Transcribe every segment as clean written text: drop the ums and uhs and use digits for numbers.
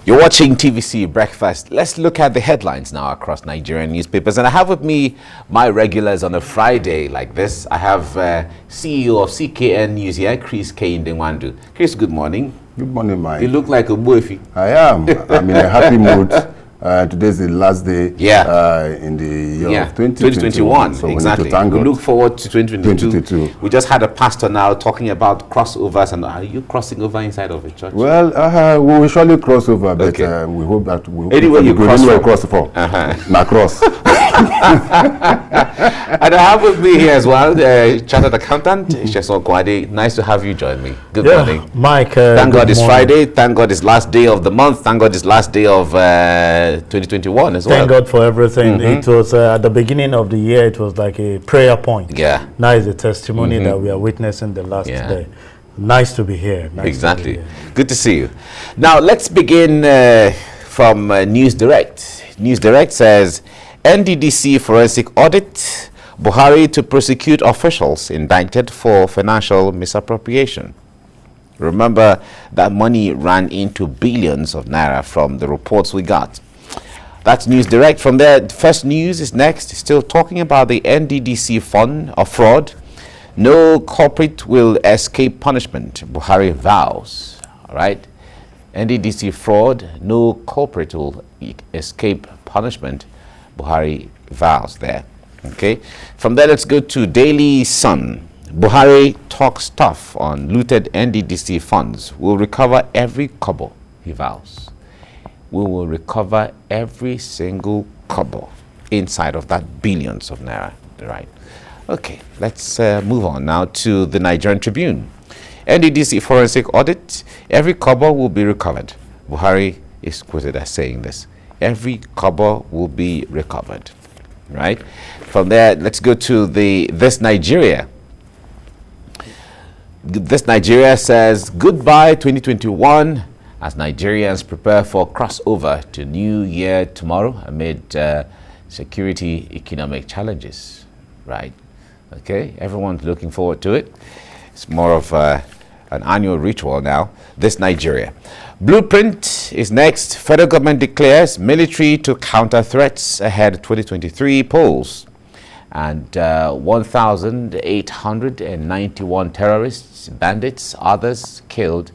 You're watching TVC Breakfast. Let's look at the headlines now across Nigerian newspapers. And I have with me my regulars on a Friday like this. I have CEO of CKN News here, Kehinde Nwandu. Chris, good morning. Good morning, Mike. You look like a boyfie. I am. I'm in a happy mood. Today's the last day in the year of 2021. So exactly. We look forward to 2022. We just had a pastor now talking about crossovers. And are you crossing over inside of a church? Well, we will surely cross over, but we hope that we will anyway you cross for. Not cross. And I have with me here as well, Chartered Accountant, Sesan Okunade. Nice to have you join me. Good morning. Mike. Thank God it's Friday. Thank God it's last day of the month. Thank God it's last day of 2021 as well. Thank God for everything. It was at the beginning of the year, it was like a prayer point. Yeah. Now is a testimony that we are witnessing the last day. Nice to be here. Exactly. Good to see you. Now let's begin from News Direct. News Direct says NDDC forensic audit, Buhari to prosecute officials indicted for financial misappropriation. Remember that money ran into billions of naira from the reports we got. That's News Direct. From there, First News is next, still talking about the NDDC fund of fraud. No culprit will escape punishment, Buhari vows. All right. NDDC fraud, no culprit will escape punishment, Buhari vows there. Okay. From there, let's go to Daily Sun. Buhari talks tough on looted NDDC funds. We'll recover every kobo, he vows. We will recover every single kobo inside of that billions of naira. Right. Okay. Let's move on now to the Nigerian Tribune. NDDC forensic audit. Every kobo will be recovered. Buhari is quoted as saying this. Every kobo will be recovered, right? From there, let's go to This Nigeria. This Nigeria says, goodbye 2021 as Nigerians prepare for crossover to New Year tomorrow amid security economic challenges, right? Okay, everyone's looking forward to it. It's more of an annual ritual now. This Nigeria. Blueprint is next. Federal government declares military to counter threats ahead 2023 polls. And 1,891 terrorists, bandits, others killed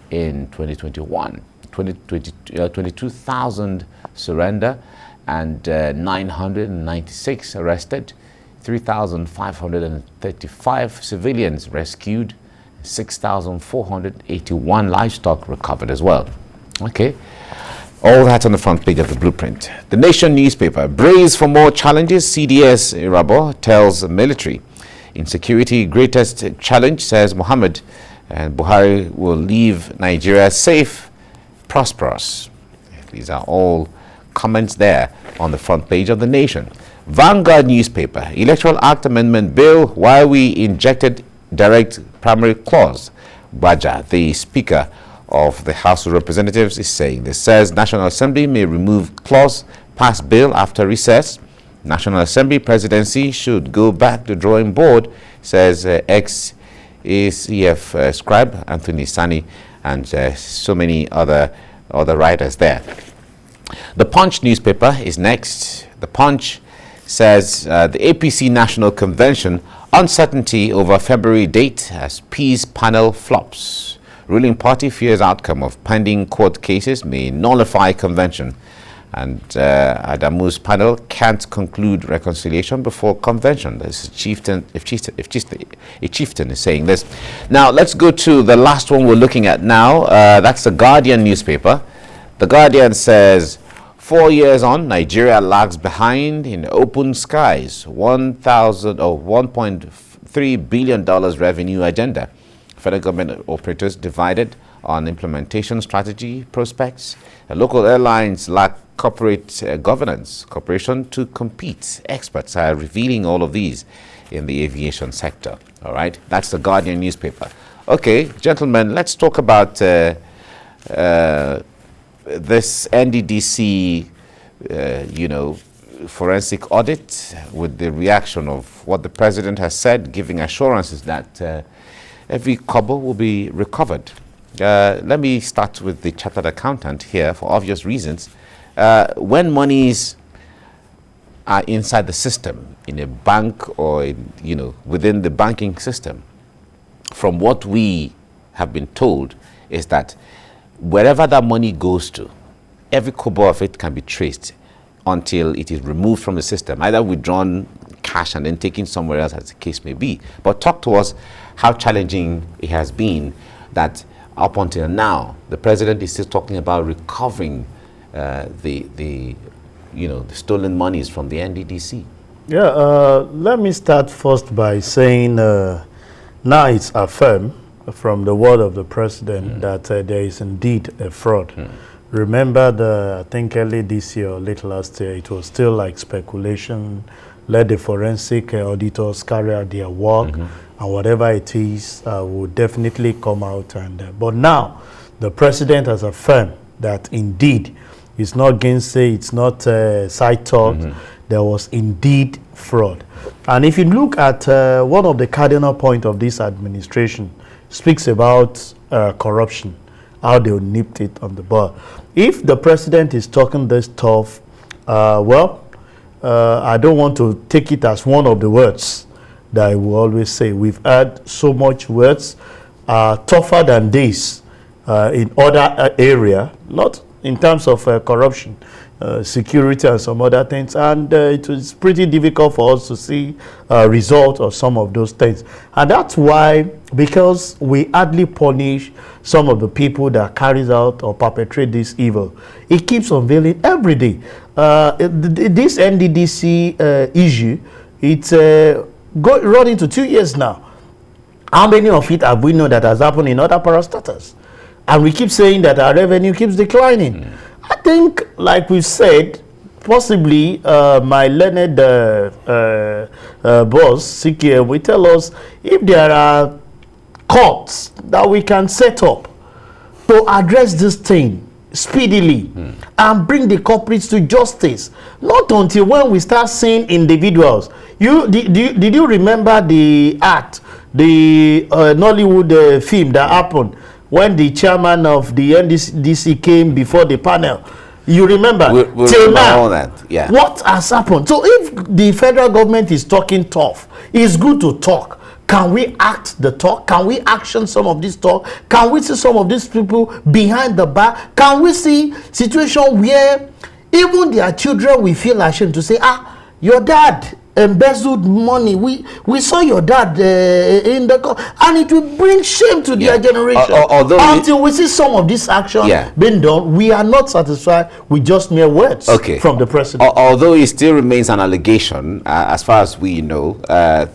in 2021. 22,000 surrender and 996 arrested. 3,535 civilians rescued. 6,481 livestock recovered as well. Okay. All that on the front page of the Blueprint. The Nation newspaper, brace for more challenges. CDS Irabo tells the military. Insecurity, greatest challenge, says Mohammed. And Buhari will leave Nigeria safe, prosperous. These are all comments there on the front page of the Nation. Vanguard newspaper, Electoral Act Amendment Bill, why we injected direct primary clause. Baja, the Speaker of the House of Representatives, is saying this. Says National Assembly may remove clause, pass bill after recess. National Assembly presidency should go back to drawing board, says ex-ACF scribe Anthony Sani and so many other writers there. The Punch newspaper is next. The Punch says the APC National Convention, uncertainty over February date as peace panel flops. Ruling party fears outcome of pending court cases may nullify convention. And Adamu's panel can't conclude reconciliation before convention. This is a chieftain is saying this. Now, let's go to the last one we're looking at now. That's the Guardian newspaper. The Guardian says, 4 years on, Nigeria lags behind in open skies. $1.3 billion revenue agenda. Federal government operators divided on implementation strategy prospects. Local airlines lack corporate governance, cooperation to compete. Experts are revealing all of these in the aviation sector. All right, that's the Guardian newspaper. Okay, gentlemen, let's talk about this NDDC, forensic audit, with the reaction of what the president has said, giving assurances that every kobo will be recovered. let me start with the chartered accountant here for obvious reasons. When monies are inside the system, in a bank or within the banking system, from what we have been told is that wherever that money goes to, every kobo of it can be traced until it is removed from the system, either withdrawn cash and then taken somewhere else, as the case may be. But talk to us how challenging it has been that up until now, the president is still talking about recovering the stolen monies from the NDDC. Yeah, let me start first by saying now it's affirmed from the word of the president that there is indeed a fraud. Remember, I think early this year or late last year, it was still like speculation. Let the forensic auditors carry out their work, and whatever it is will definitely come out. But now, the president has affirmed that indeed, it's not gainsay, it's not side talk. There was indeed fraud. And if you look at one of the cardinal points of this administration, speaks about corruption, how they nipped it on the bud. If the president is talking this tough, I don't want to take it as one of the words that I will always say. We've had so much words tougher than this in other area, not in terms of corruption, security and some other things, and it was pretty difficult for us to see a result of some of those things. And that's why, because we hardly punish some of the people that carries out or perpetrate this evil, it keeps unveiling every day. This NDDC issue, it's running to 2 years now. How many of it have we known that has happened in other parastatals? And we keep saying that our revenue keeps declining. I think, like we said, possibly my learned boss, CK, will tell us if there are courts that we can set up to address this thing speedily and bring the culprits to justice. Not until when we start seeing individuals. Did you remember the act, the Nollywood film that happened when the chairman of the NDDC came before the panel? You remember? Till now, all that. Yeah. What has happened? So if the federal government is talking tough, it's good to talk. Can we act the talk? Can we action some of this talk? Can we see some of these people behind the bar? Can we see situation where even their children will feel ashamed to say, your dad embezzled money. We saw your dad in the court, and it will bring shame to their generation. Until we see some of this action being done, we are not satisfied with just mere words from the president. Although it still remains an allegation, as far as we know,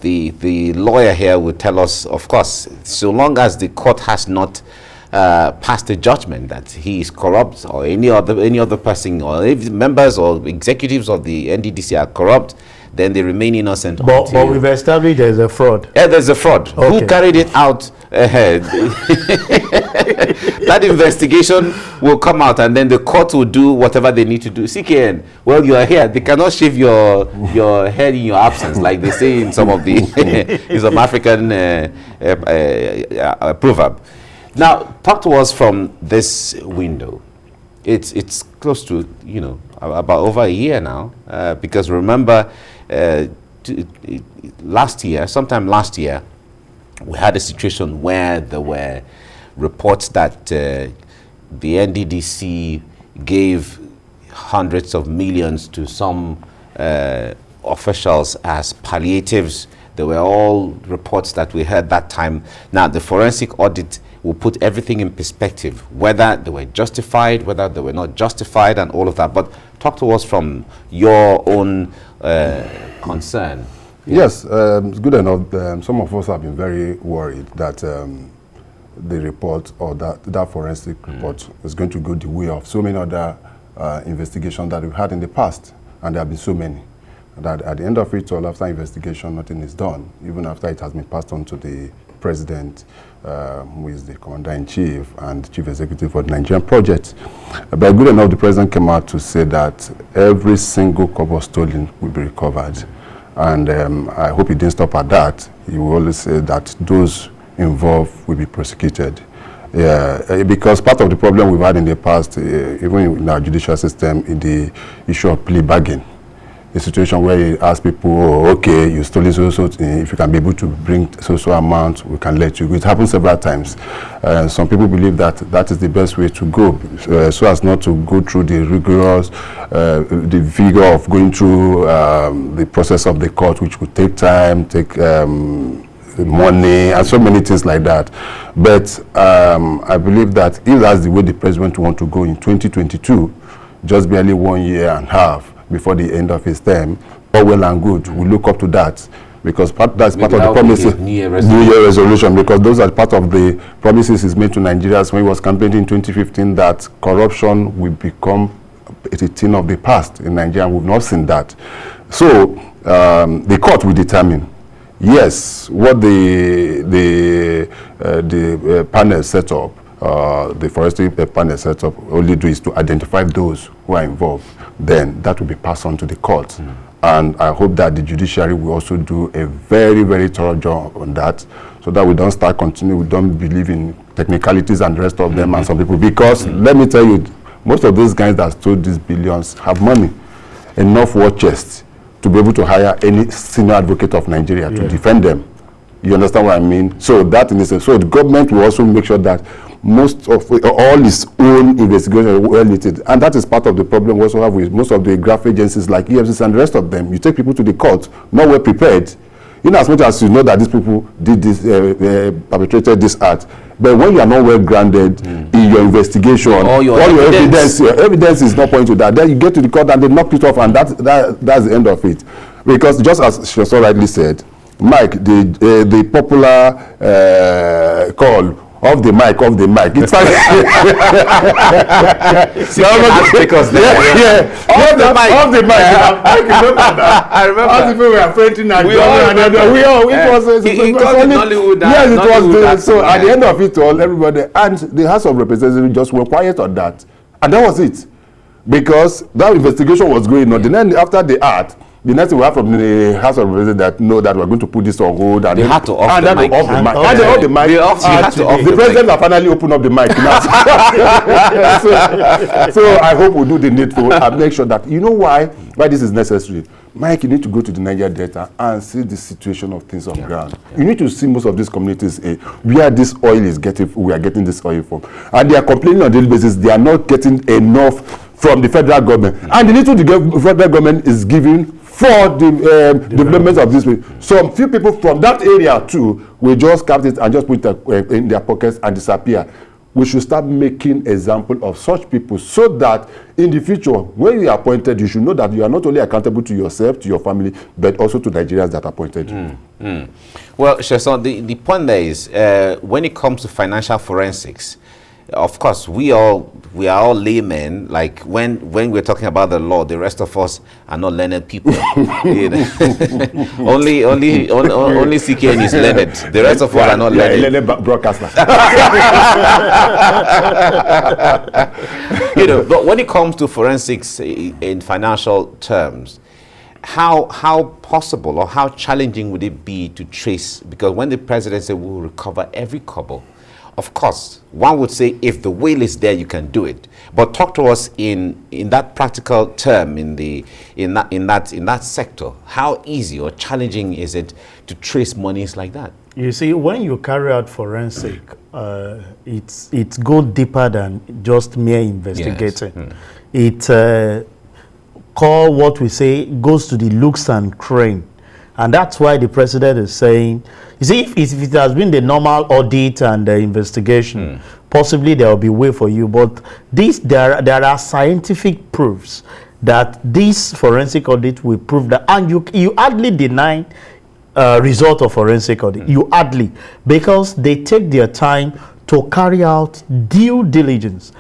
the lawyer here will tell us, of course, so long as the court has not passed a judgment that he is corrupt, or any other person, or if members or executives of the NDDC are corrupt, then they remain innocent. But we've established there's a fraud. Yeah, there's a fraud. Who carried it out ahead? That investigation will come out, and then the court will do whatever they need to do. CKN, well, you are here. They cannot shave your head in your absence, like they say in some of the in some African proverb. Now, talk to us from this window. It's close to, about over a year now, because remember, sometime last year, we had a situation where there were reports that the NDDC gave hundreds of millions to some officials as palliatives. There were all reports that we heard that time. Now, the forensic audit will put everything in perspective, whether they were justified, whether they were not justified, and all of that. But talk to us from your own concern. Yes, it's good enough. Some of us have been very worried that the report, or that forensic report, is going to go the way of so many other investigations that we've had in the past, and there have been so many. That at the end of it all, after investigation, nothing is done, even after it has been passed on to the president, who is the commander-in-chief and chief executive for the Nigerian project. But good enough, the president came out to say that every single kobo stolen will be recovered. And I hope he didn't stop at that. He will always say that those involved will be prosecuted. Yeah, because part of the problem we've had in the past, even in our judicial system, in the issue of plea bargain, a situation where you ask people, oh, okay, you stole so if you can be able to bring so amount, we can let you go. It happens several times. Some people believe that that is the best way to go, so as not to go through the rigorous, the vigor of going through the process of the court, which would take time, take money, and so many things like that. But I believe that if that's the way the president wants to go in 2022, just barely 1 year and a half before the end of his term, all well and good. We look up to that, because that's part of the promises. New Year resolution, because those are part of the promises he's made to Nigerians when he was campaigning in 2015, that corruption will become a thing of the past in Nigeria. We've not seen that. So the court will determine, yes, what the panel set up, the forestry panel set up, only do is to identify those who are involved. Then that will be passed on to the court. And I hope that the judiciary will also do a very, very thorough job on that, so that we don't we don't believe in technicalities and the rest of them and some people. Because let me tell you, most of those guys that stole these billions have money, enough war chests to be able to hire any senior advocate of Nigeria to defend them. You understand what I mean? So that in the sense, so the government will also make sure that most of all its own investigation are well listed, and that is part of the problem we also have with most of the graph agencies like EFCC and the rest of them. You take people to the court not well prepared, in as much as you know that these people did this, perpetrated this act, but when you are not well grounded in your investigation, all your evidence is not pointing to that. Then you get to the court and they knock it off, and that's the end of it. Because just as Sesan rightly said, Mike, the popular call, off the mic. It's like because off the mic. I remember. All the people were fainting and so at the end of it all, everybody and the House of Representatives just were quiet on that, and that was it, because that investigation was going on. Then after the act, the next thing we have from the House of Representatives that know that we're going to put this on hold, and they had to off the mic. The president have finally opened up the mic now. so I hope we'll do the needful and make sure that, you know why this is necessary. Mike, you need to go to the Niger Delta and see the situation of things on ground. You need to see most of these communities where this oil is we are getting this oil from. And they are complaining on a daily basis, they are not getting enough from the federal government. And the little the federal government is giving for the development of this way. Some few people from that area too will just capture it and just put it in their pockets and disappear. We should start making example of such people, so that in the future, when you are appointed, you should know that you are not only accountable to yourself, to your family, but also to Nigerians that appointed you. Well, Sesan, the point there is, when it comes to financial forensics, of course, we are all laymen. Like when we're talking about the law, the rest of us are not learned people. only CKN is learned. The rest of us are not learned. Learned broadcaster. But when it comes to forensics in financial terms, how possible or how challenging would it be to trace? Because when the president said we'll recover every kobo, of course, one would say if the will is there, you can do it. But talk to us in that practical term, in that sector. How easy or challenging is it to trace monies like that? You see, when you carry out forensic, it goes deeper than just mere investigating. Yes. It call what we say goes to the looks and crane. And that's why the president is saying, you see, if it has been the normal audit and the investigation, possibly there will be way for you. But there are scientific proofs that this forensic audit will prove that. And you hardly deny result of forensic audit. You hardly, because they take their time to carry out due diligence.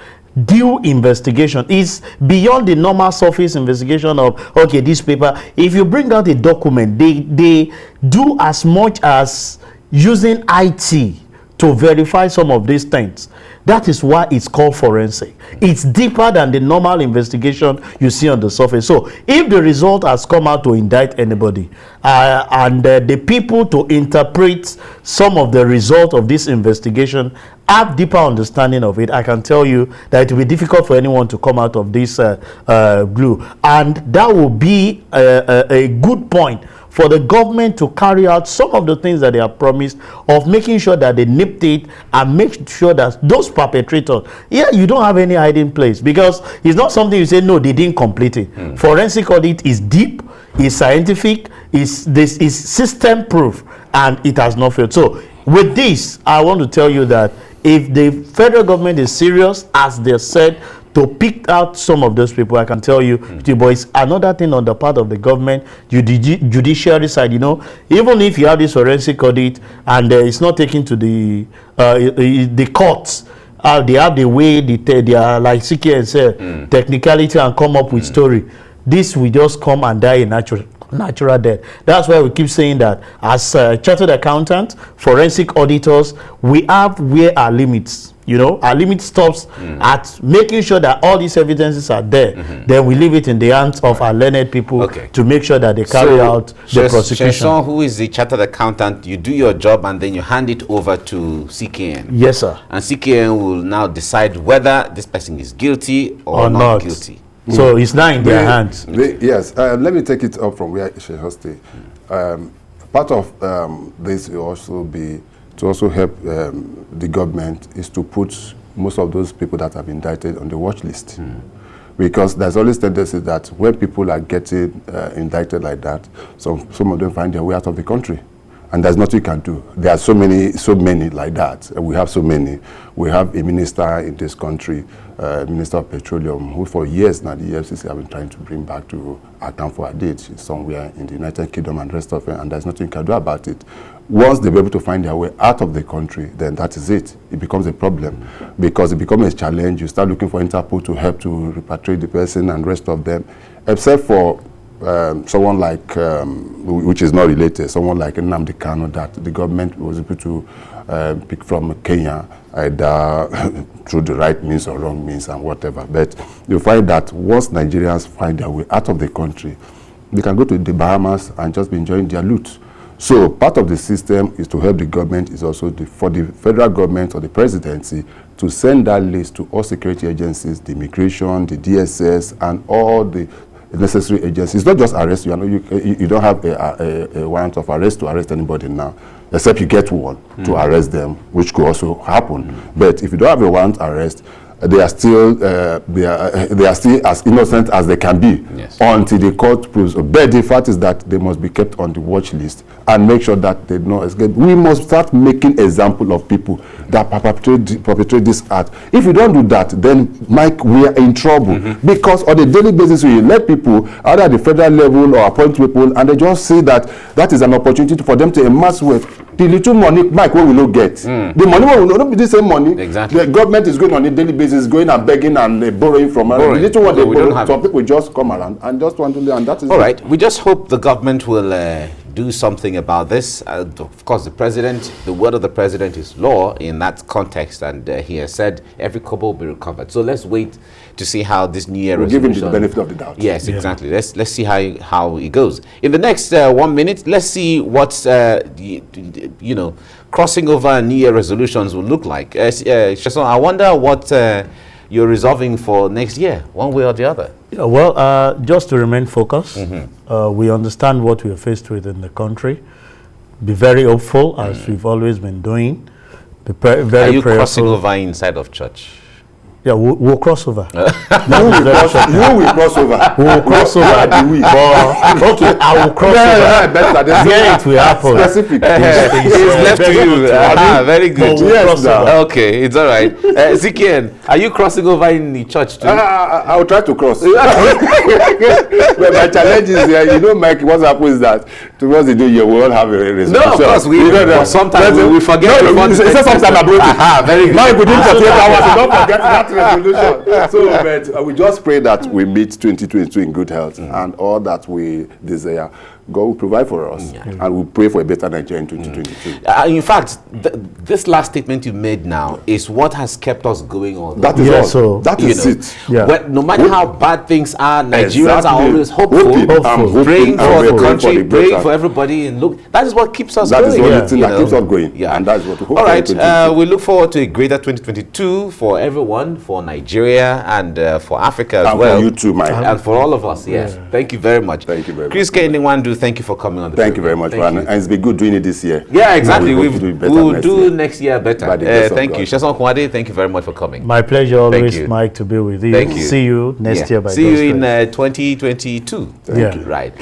Due investigation is beyond the normal surface investigation of, okay, this paper. If you bring out a document, they do as much as using IT to verify some of these things. That is why it's called forensic. It's deeper than the normal investigation you see on the surface. So if the result has come out to indict anybody, and the people to interpret some of the result of this investigation have deeper understanding of it, I can tell you that it will be difficult for anyone to come out of this glue. And that will be a good point for the government to carry out some of the things that they have promised, of making sure that they nipped it and make sure that those perpetrators, you don't have any hiding place, because it's not something you say, no, they didn't complete it. Forensic audit is deep, is scientific, is system proof, and it has not failed. So with this, I want to tell you that if the federal government is serious, as they said, to pick out some of those people, I can tell you, boys, another thing on the part of the government, judiciary side, even if you have this forensic audit and it's not taken to the courts, they have the way they are like CK said, technicality, and come up with story. This will just come and die a natural death. That's why we keep saying that as chartered accountants, forensic auditors, we have where our limits. Our limit stops at making sure that all these evidences are there. Then we leave it in the hands of our learned people to make sure that they carry out the prosecution. Sesan, who is the chartered accountant, you do your job and then you hand it over to CKN. Yes, sir. And CKN will now decide whether this person is guilty or not guilty. So it's now in their hands. Yes. Let me take it up from where Sesan stayed. Part of this will also be to also help the government is to put most of those people that have been indicted on the watch list. Because there's always tendency that when people are getting indicted like that, some of them find their way out of the country. And there's nothing you can do. There are so many like that. We have so many. We have a minister in this country, Minister of Petroleum, who for years now the EFCC have been trying to bring back to account for Audit somewhere in the United Kingdom and rest of it, and there's nothing you can do about it. Once they're able to find their way out of the country, then that is it. It becomes a problem because it becomes a challenge. You start looking for Interpol to help to repatriate the person and rest of them, except for someone like, which is not related, someone like Nnamdi Kanu that the government was able to pick from Kenya, either through the right means or wrong means and whatever. But you find that once Nigerians find their way out of the country, they can go to the Bahamas and just be enjoying their loot. So part of the system is to help the government, is also for the federal government or the presidency to send that list to all security agencies, the immigration, the DSS, and all the necessary agencies. It's not just arrest. You don't have a warrant of arrest to arrest anybody now, except you get one to arrest them, which could also happen. But if you don't have a warrant arrest, they are still as innocent as they can be until the court proves. But the fact is that they must be kept on the watch list and make sure that they don't escape. We must start making example of people that perpetrate this act. If you don't do that, then Mike, we are in trouble because on a daily basis we let people either at the federal level or appoint people, and they just see that that is an opportunity for them to amass wealth. The little money, Mike, what we not get. The money will not be the same money. Exactly. The government is going on a daily basis, going and begging and borrowing from the little one they borrow. Some people just come around and just want to live, and that is all right. We just hope the government will do something about this. Of course, the word of the president is law in that context, and he has said every kobo will be recovered. So let's wait to see how this new year resolution. Give him the benefit of the doubt. Yes, exactly. Let's see how it goes. In the next 1 minute, let's see what's crossing over New Year resolutions will look like. Sesan, I wonder what you're resolving for next year, one way or the other. Yeah, well, just to remain focused, we understand what we are faced with in the country. Be very hopeful, as we've always been doing. Be very Are you prayerful. crossing over inside of church? Yeah, we'll cross over. Who will cross over? We'll cross over. Okay, I will cross over. Yeah, it will happen. Specific. It's left to you. Very good. Yes, okay, it's all right. Zikian, are you crossing over in the church too? I will try to cross. But my challenge is, Mike, what happens is that towards the new year, we all have a resolution. No, of course, sometimes we forget. You say sometime about it. Very good. Now, within 48 hours, you don't forget that resolution. So, but we just pray that we meet 2022 in good health and all that we desire. God will provide for us. And we'll pray for a better Nigeria in 2022. In fact, this last statement you made now is what has kept us going on. That is all. So, that is it. Yeah. Well, no matter how bad things are, Nigerians are always hopeful, Hopeful. praying for the country, praying better. for everybody, and look, that is what keeps us That going. is the only thing you that know. keeps us going. Yeah. And that's what we hope All for right, 2022. we look forward to a greater 2022 for everyone, for Nigeria, and for Africa as And well. for you too, Mike. And for all of us, yes. Thank you very much. Thank you very much. Chris Kehinde Nwandu, thank you for coming on the Thank you very program. much, Thank and it's been good doing it this year. Yeah, exactly. And we We hope to do it better will next do year. next year better. By the grace of Thank God. you. Sesan Okunade, thank you very much for coming. My pleasure always, you. Mike, to be with you. Thank you. See you next year by See God's you in grace. 2022. Yeah. Right.